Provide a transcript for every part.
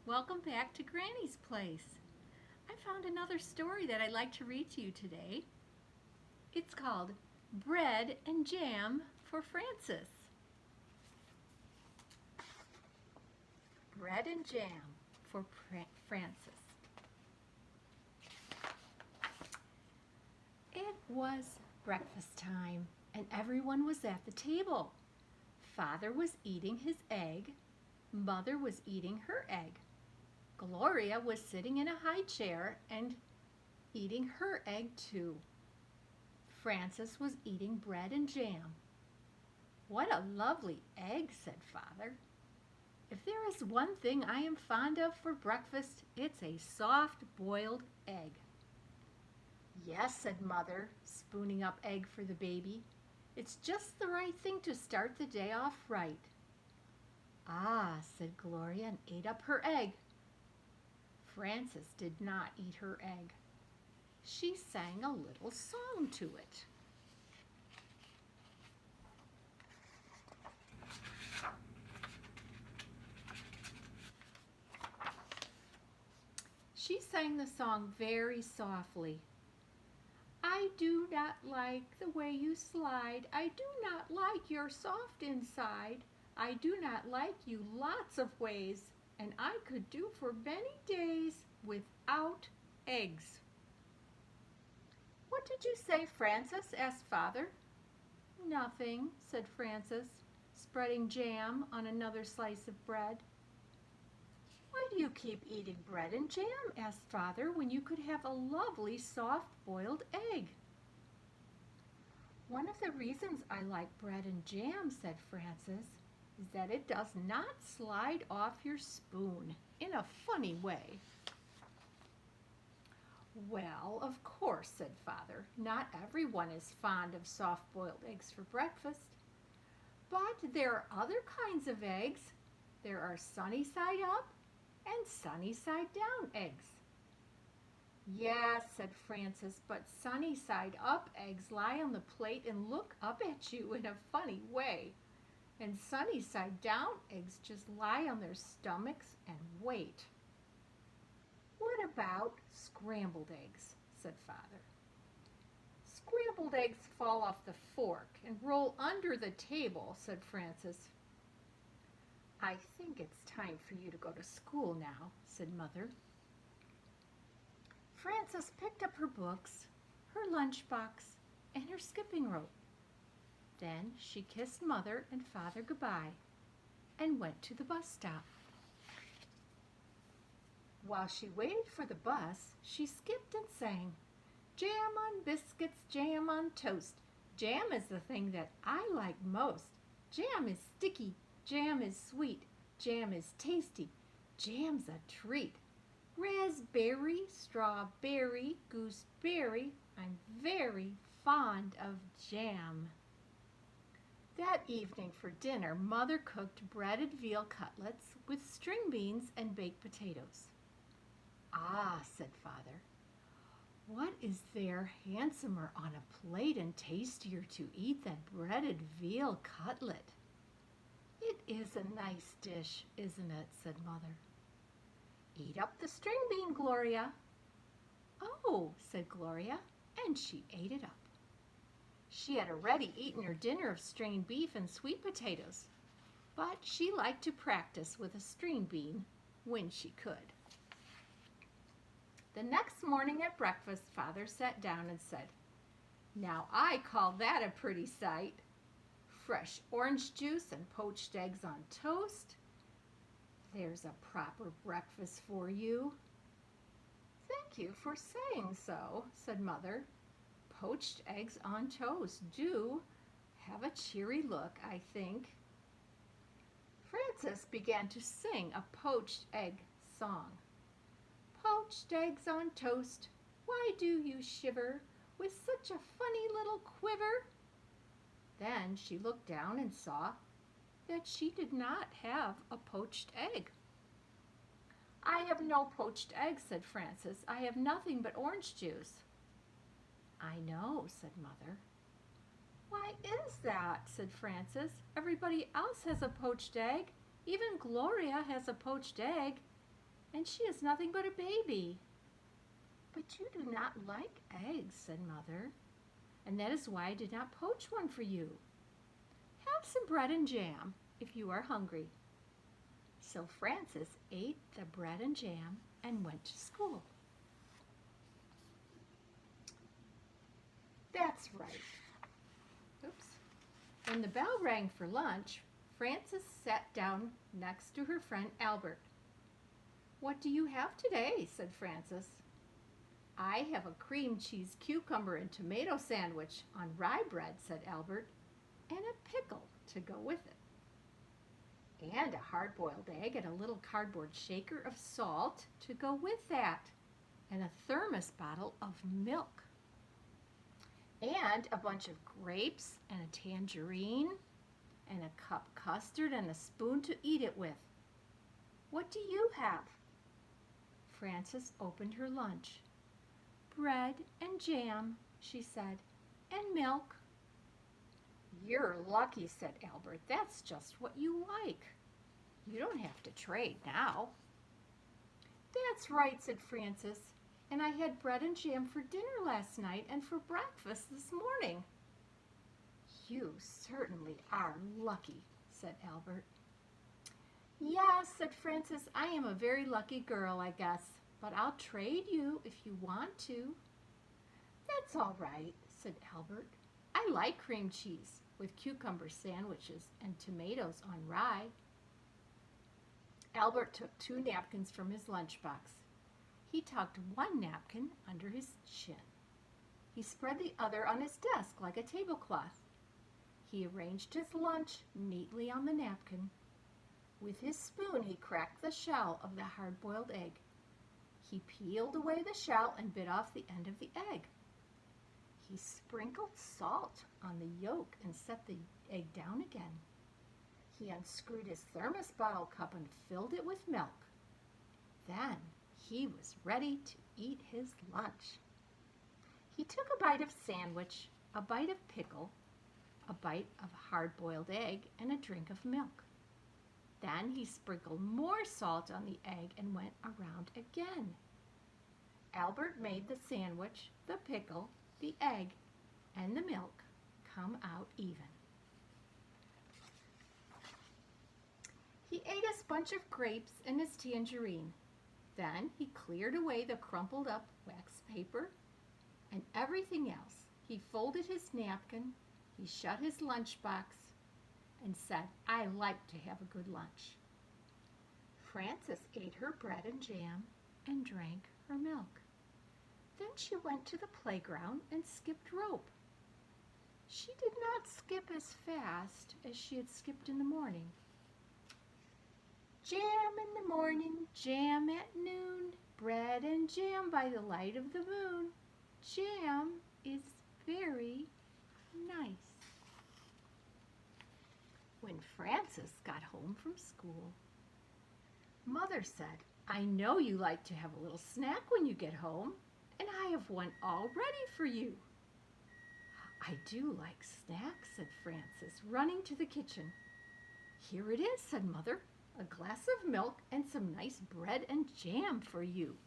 Welcome back to Granny's Place. I found another story that I'd like to read to you today. It's called Bread and Jam for Francis. Bread and Jam for Francis. It was breakfast time and everyone was at the table. Father was eating his egg. Mother was eating her egg. Gloria was sitting in a high chair and eating her egg too. Francis was eating bread and jam. What a lovely egg, said Father. If there is one thing I am fond of for breakfast, it's a soft boiled egg. Yes, said Mother, spooning up egg for the baby. It's just the right thing to start the day off right. Ah, said Gloria and ate up her egg. Frances did not eat her egg. She sang a little song to it. She sang the song very softly. I do not like the way you slide. I do not like your soft inside. I do not like you lots of ways, and I could do for many days without eggs. What did you say, Frances? Asked Father. Nothing, said Frances, spreading jam on another slice of bread. Why do you keep eating bread and jam? Asked Father, when you could have a lovely soft boiled egg. One of the reasons I like bread and jam, said Frances, is that it does not slide off your spoon in a funny way. Well, of course, said Father, not everyone is fond of soft-boiled eggs for breakfast. But there are other kinds of eggs. There are sunny side up and sunny side down eggs. Yes, said Frances, but sunny side up eggs lie on the plate and look up at you in a funny way. And sunny side down eggs just lie on their stomachs and wait. What about scrambled eggs? Said Father. Scrambled eggs fall off the fork and roll under the table, said Frances. I think it's time for you to go to school now, said Mother. Frances picked up her books, her lunchbox, and her skipping rope. Then she kissed Mother and Father goodbye and went to the bus stop. While she waited for the bus, she skipped and sang, Jam on biscuits, jam on toast. Jam is the thing that I like most. Jam is sticky, jam is sweet, jam is tasty, jam's a treat. Raspberry, strawberry, gooseberry, I'm very fond of jam. That evening for dinner, Mother cooked breaded veal cutlets with string beans and baked potatoes. Ah, said Father, what is there handsomer on a plate and tastier to eat than breaded veal cutlet? It is a nice dish, isn't it? Said Mother. Eat up the string bean, Gloria. Oh, said Gloria, and she ate it up. She had already eaten her dinner of string beef and sweet potatoes, but she liked to practice with a string bean when she could. The next morning at breakfast, Father sat down and said, Now I call that a pretty sight. Fresh orange juice and poached eggs on toast. There's a proper breakfast for you. Thank you for saying so, said Mother. Poached eggs on toast do have a cheery look, I think. Frances began to sing a poached egg song. Poached eggs on toast, why do you shiver with such a funny little quiver? Then she looked down and saw that she did not have a poached egg. I have no poached eggs, said Frances. I have nothing but orange juice. I know, said Mother. Why is that? Said Frances. Everybody else has a poached egg. Even Gloria has a poached egg. and she is nothing but a baby." "But you do not like eggs," said Mother, "and that is why I did not poach one for you. Have some bread and jam if you are hungry." So Frances ate the bread and jam and went to school. That's right. Oops. When the bell rang for lunch, Frances sat down next to her friend Albert. "What do you have today?" said Frances. "I have a cream cheese cucumber and tomato sandwich on rye bread," said Albert, "and a pickle to go with it. And a hard-boiled egg and a little cardboard shaker of salt to go with that, and a thermos bottle of milk. And a bunch of grapes and a tangerine and a cup custard and a spoon to eat it with. What do you have?" Frances opened her lunch. "Bread and jam," she said, "and milk." "You're lucky," said Albert. "That's just what you like. You don't have to trade now." "That's right," said Frances. "And I had bread and jam for dinner last night and for breakfast this morning." "You certainly are lucky," said Albert. "Yes," said Frances, "I am a very lucky girl, I guess. But I'll trade you if you want to." "That's all right," said Albert. "I like cream cheese with cucumber sandwiches and tomatoes on rye." Albert took 2 napkins from his lunchbox. He tucked one napkin under his chin. He spread the other on his desk like a tablecloth. He arranged his lunch neatly on the napkin. With his spoon, he cracked the shell of the hard-boiled egg. He peeled away the shell and bit off the end of the egg. He sprinkled salt on the yolk and set the egg down again. He unscrewed his thermos bottle cup and filled it with milk. Then he was ready to eat his lunch. He took a bite of sandwich, a bite of pickle, a bite of hard-boiled egg, and a drink of milk. Then he sprinkled more salt on the egg and went around again. Albert made the sandwich, the pickle, the egg, and the milk come out even. He ate his bunch of grapes and his tangerine. Then he cleared away the crumpled up wax paper and everything else. He folded his napkin, he shut his lunchbox, and said, "I like to have a good lunch." Frances ate her bread and jam and drank her milk. Then she went to the playground and skipped rope. She did not skip as fast as she had skipped in the morning. Jam in the morning, jam at noon, bread and jam by the light of the moon. Jam is very nice. When Frances got home from school, Mother said, "I know you like to have a little snack when you get home, and I have one all ready for you." "I do like snacks," said Frances, running to the kitchen. "Here it is," said Mother, "a glass of milk and some nice bread and jam for you."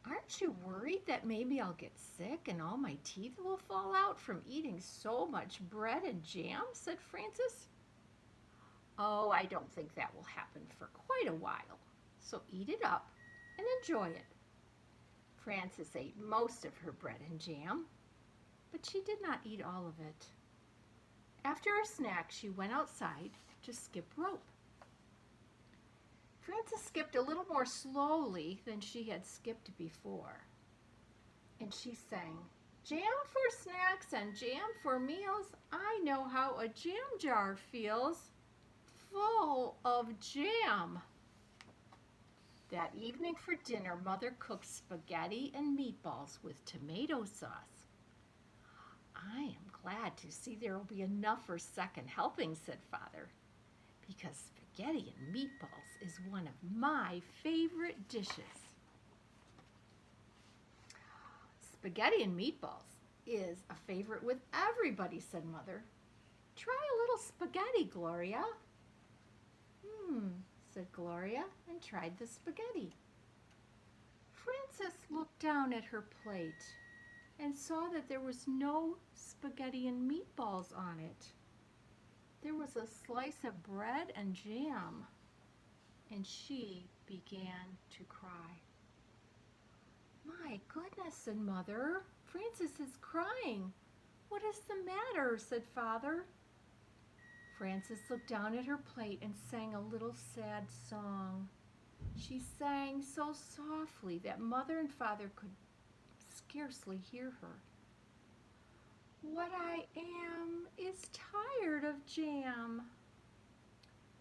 "Aren't you worried that maybe I'll get sick and all my teeth will fall out from eating so much bread and jam?" said Frances. "Oh, I don't think that will happen for quite a while, so eat it up and enjoy it." Frances ate most of her bread and jam, but she did not eat all of it. After her snack, she went outside to skip rope. Frances skipped a little more slowly than she had skipped before, and she sang, "Jam for snacks and jam for meals. I know how a jam jar feels, full of jam." That evening for dinner, Mother cooked spaghetti and meatballs with tomato sauce. "I am glad to see there will be enough for second helping," said Father, "because spaghetti and meatballs is one of my favorite dishes." "Spaghetti and meatballs is a favorite with everybody," said Mother. "Try a little spaghetti, Gloria." said Gloria, and tried the spaghetti. Frances looked down at her plate and saw that there was no spaghetti and meatballs on it. There was a slice of bread and jam, and she began to cry. "My goodness," said Mother, "Frances is crying." "What is the matter?" said Father. Frances looked down at her plate and sang a little sad song. She sang so softly that Mother and Father could scarcely hear her. "What I am is tired of jam."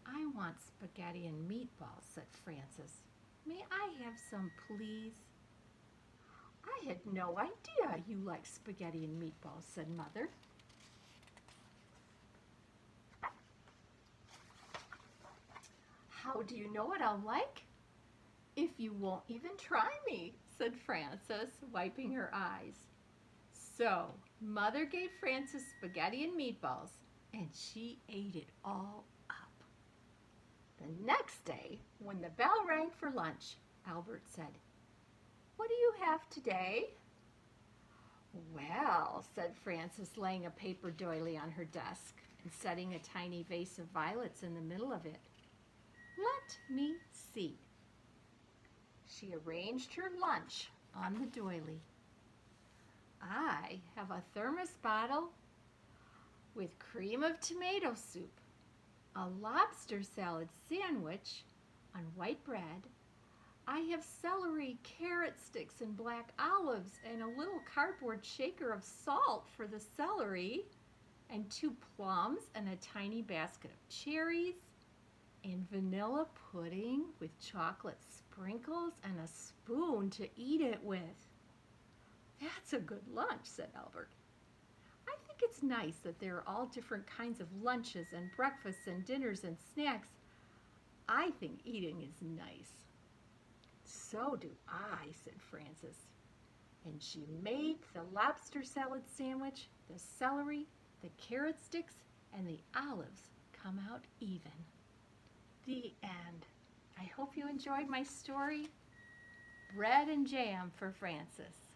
"I want spaghetti and meatballs," said Frances. "May I have some, please?" "I had no idea you like spaghetti and meatballs," said Mother. "How do you know what I'll like?" "If you won't even try me," said Frances, wiping her eyes. So Mother gave Frances spaghetti and meatballs, and she ate it all up. The next day, when the bell rang for lunch, Albert said, "What do you have today?" "Well," said Frances, laying a paper doily on her desk and setting a tiny vase of violets in the middle of it. "Let me see." She arranged her lunch on the doily. "I have a thermos bottle with cream of tomato soup, a lobster salad sandwich on white bread. I have celery, carrot sticks, and black olives, and a little cardboard shaker of salt for the celery, and 2 plums, and a tiny basket of cherries, and vanilla pudding with chocolate sprinkles, and a spoon to eat it with." "That's a good lunch," said Albert. "I think it's nice that there are all different kinds of lunches and breakfasts and dinners and snacks. I think eating is nice." "So do I," said Frances. And she made the lobster salad sandwich, the celery, the carrot sticks, and the olives come out even. The end. I hope you enjoyed my story. Bread and jam for Frances.